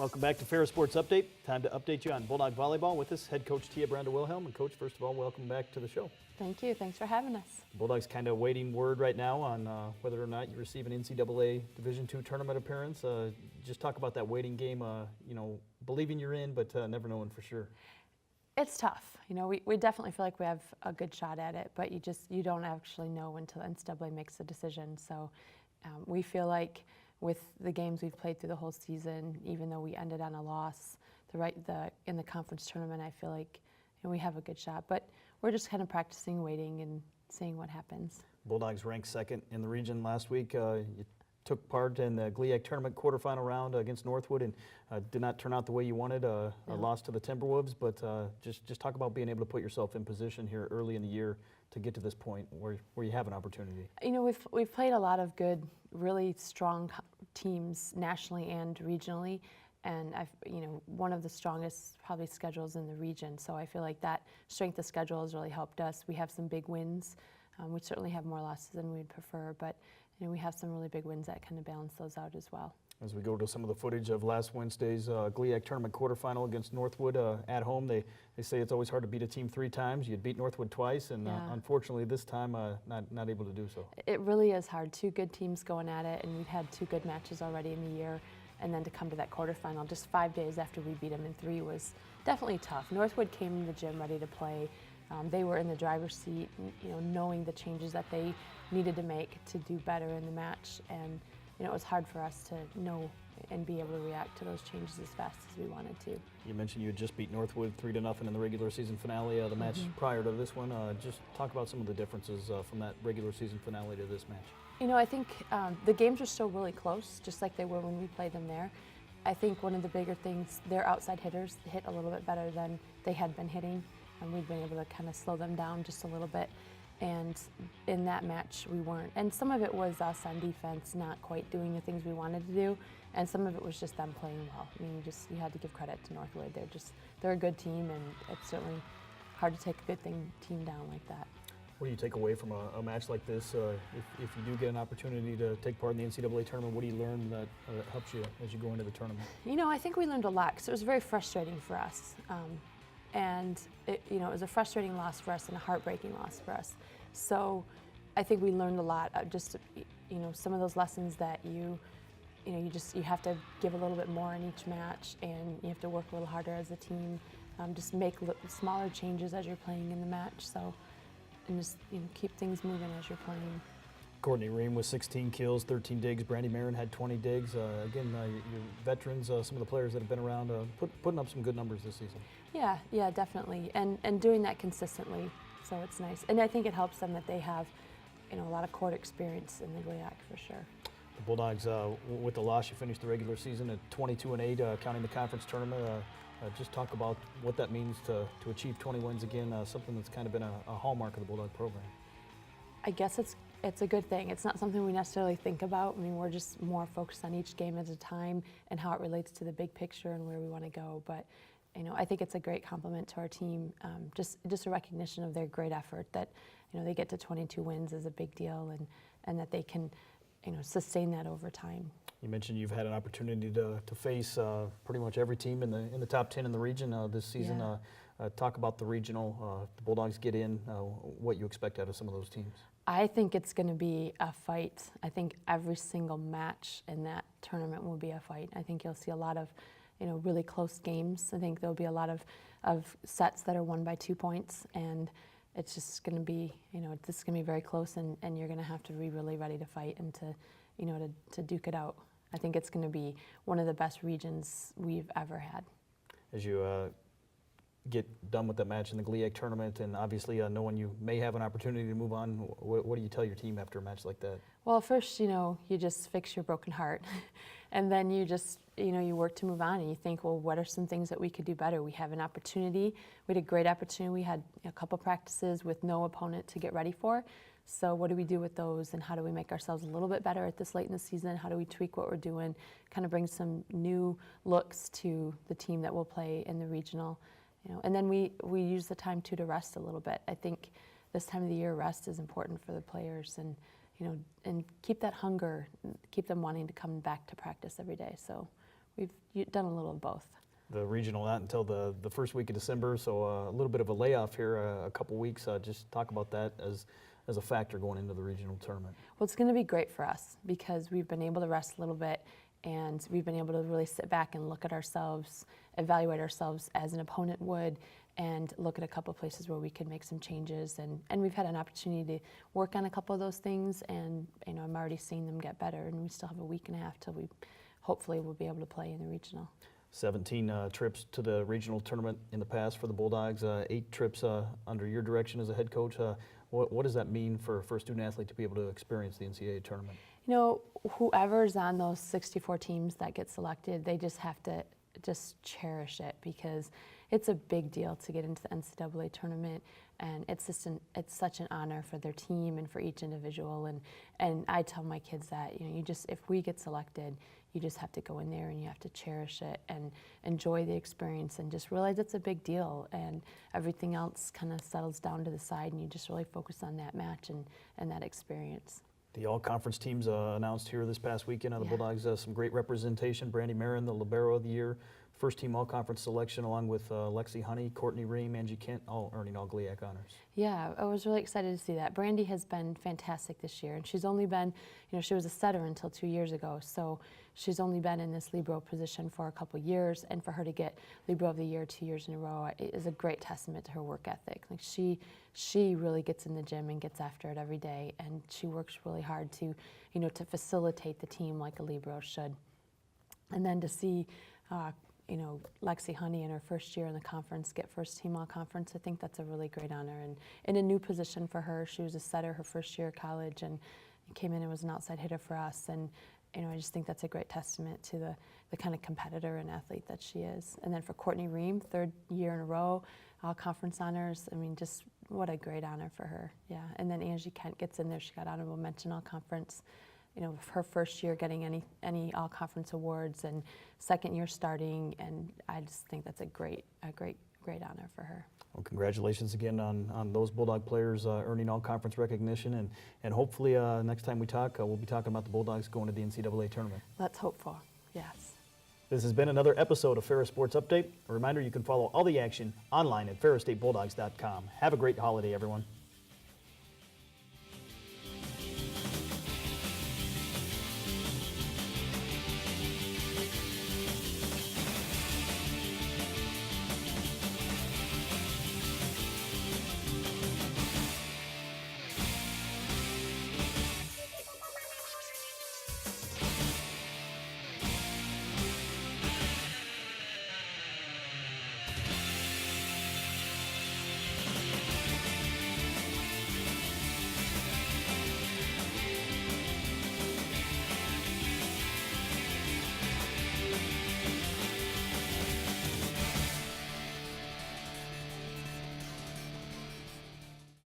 Welcome back to Ferris Sports Update. Time to update you on Bulldog Volleyball with us, head coach Tia Brandel-Wilhelm. And Coach, first of all, welcome back to the show. Thank you. Thanks for having us. Bulldogs kind of waiting word right now on whether or not you receive an NCAA Division II tournament appearance. Just talk about that waiting game, believing you're in, but never knowing for sure. It's tough. We definitely feel like we have a good shot at it, but you don't actually know until NCAA makes the decision. So we feel like with the games we've played through the whole season, even though we ended on a loss, in the conference tournament, I feel like we have a good shot. But we're just kind of practicing, waiting, and seeing what happens. Bulldogs ranked second in the region last week. You took part in the GLIAC Tournament quarterfinal round against Northwood and did not turn out the way you wanted, a loss to the Timberwolves. But just talk about being able to put yourself in position here early in the year to get to this point where you have an opportunity. We've played a lot of good, really strong teams nationally and regionally, and one of the strongest probably schedules in the region. So I feel like that strength of schedule has really helped us. We have some big wins. We certainly have more losses than we'd prefer, but we have some really big wins that kind of balance those out as well. As we go to some of the footage of last Wednesday's GLIAC Tournament quarterfinal against Northwood at home, they say it's always hard to beat a team 3 times. You'd beat Northwood twice, and unfortunately this time not able to do so. It really is hard. 2 good teams going at it, and we've had 2 good matches already in the year, and then to come to that quarterfinal just 5 days after we beat them in 3 was definitely tough. Northwood came in the gym ready to play. They were in the driver's seat, knowing the changes that they needed to make to do better in the match, and it was hard for us to know and be able to react to those changes as fast as we wanted to. You mentioned you had just beat Northwood 3-0 in the regular season finale. The match prior to this one, just talk about some of the differences from that regular season finale to this match. I think the games are still really close, just like they were when we played them there. I think one of the bigger things, their outside hitters hit a little bit better than they had been hitting, and we've been able to kind of slow them down just a little bit. And in that match, we weren't. And some of it was us on defense not quite doing the things we wanted to do, and some of it was just them playing well. You had to give credit to Northwood. They're a good team, and it's certainly hard to take a good team down like that. What do you take away from a match like this? If you do get an opportunity to take part in the NCAA tournament, what do you learn that helps you as you go into the tournament? I think we learned a lot, because it was very frustrating for us. And it was a frustrating loss for us and a heartbreaking loss for us. So I think we learned a lot. Some of those lessons that you have to give a little bit more in each match, and you have to work a little harder as a team. Just make smaller changes as you're playing in the match. So, and just keep things moving as you're playing. Courtney Ream with 16 kills, 13 digs. Brandy Marin had 20 digs. Again, your veterans, some of the players that have been around, putting up some good numbers this season. Yeah, definitely, and doing that consistently. So it's nice, and I think it helps them that they have, a lot of court experience in the GLIAC for sure. The Bulldogs, with the loss, you finished the regular season at 22-8, counting the conference tournament. Just talk about what that means to achieve 20 wins again, something that's kind of been a hallmark of the Bulldog program. I guess it's a good thing. It's not something we necessarily think about. we're just more focused on each game at a time and how it relates to the big picture and where we want to go. But I think it's a great compliment to our team. Just a recognition of their great effort. That they get to 22 wins is a big deal, and that they can sustain that over time. You mentioned you've had an opportunity to face pretty much every team in the top 10 in the region this season. Yeah. Talk about the regional. The Bulldogs get in. What you expect out of some of those teams? I think it's going to be a fight. I think every single match in that tournament will be a fight. I think you'll see a lot of really close games. I think there'll be a lot of sets that are won by 2 points, and it's just going to be this is going to be very close, and you're going to have to be really ready to fight and to duke it out. I think it's going to be one of the best regions we've ever had. As you get done with that match in the GLIAC tournament, and obviously knowing you may have an opportunity to move on, what do you tell your team after a match like that? Well, first, you just fix your broken heart, and then you just, you work to move on, and you think, well, what are some things that we could do better? We have an opportunity. We had a great opportunity. We had a couple practices with no opponent to get ready for. So what do we do with those, and how do we make ourselves a little bit better at this late in the season? How do we tweak what we're doing, kind of bring some new looks to the team that will play in the regional? And then we use the time to rest a little bit. I think this time of the year, rest is important for the players, and keep that hunger, keep them wanting to come back to practice every day. So we've done a little of both. The regional not until the first week of December, so a little bit of a layoff here, a couple weeks. Just talk about that as a factor going into the regional tournament. Well, it's going to be great for us because we've been able to rest a little bit, and we've been able to really sit back and look at ourselves, evaluate ourselves as an opponent would, and look at a couple places where we could make some changes. And we've had an opportunity to work on a couple of those things, and I'm already seeing them get better, and we still have a week and a half till we hopefully will be able to play in the regional. 17 trips to the regional tournament in the past for the Bulldogs, 8 trips under your direction as a head coach. What does that mean for a student athlete to be able to experience the NCAA tournament? Whoever's on those 64 teams that get selected, they just have to just cherish it because it's a big deal to get into the NCAA tournament, and it's such an honor for their team and for each individual. And I tell my kids that if we get selected, you just have to go in there and you have to cherish it and enjoy the experience and just realize it's a big deal, and everything else kind of settles down to the side and you just really focus on that match and that experience. The all-conference teams announced here this past weekend on the Bulldogs, some great representation. Brandy Marin, the libero of the year, first team all-conference selection, along with Lexi Honey, Courtney Ream, Angie Kent, all earning all GLIAC honors. Yeah, I was really excited to see that. Brandy has been fantastic this year, and she's only been, she was a setter until 2 years ago, so she's only been in this libero position for a couple years, and for her to get libero of the year 2 years in a row is a great testament to her work ethic. Like she really gets in the gym and gets after it every day, and she works really hard to, to facilitate the team like a libero should. And then to see, Lexi Honey in her first year in the conference get first team all conference, I think that's a really great honor, and in a new position for her. She was a setter her first year of college and came in and was an outside hitter for us, and I just think that's a great testament to the kind of competitor and athlete that she is. And then for Courtney Ream, third year in a row, all conference honors. I mean, just what a great honor for her. Yeah. And then Angie Kent gets in there. She got honorable mention all conference. Her first year getting any all conference awards, and second year starting, and I just think that's a great honor for her. Well, congratulations again on those Bulldog players earning all conference recognition, and hopefully next time we talk, we'll be talking about the Bulldogs going to the NCAA tournament. Let's hope for, yes. This has been another episode of Ferris Sports Update. A reminder, you can follow all the action online at ferrisstatebulldogs.com. Have a great holiday, everyone.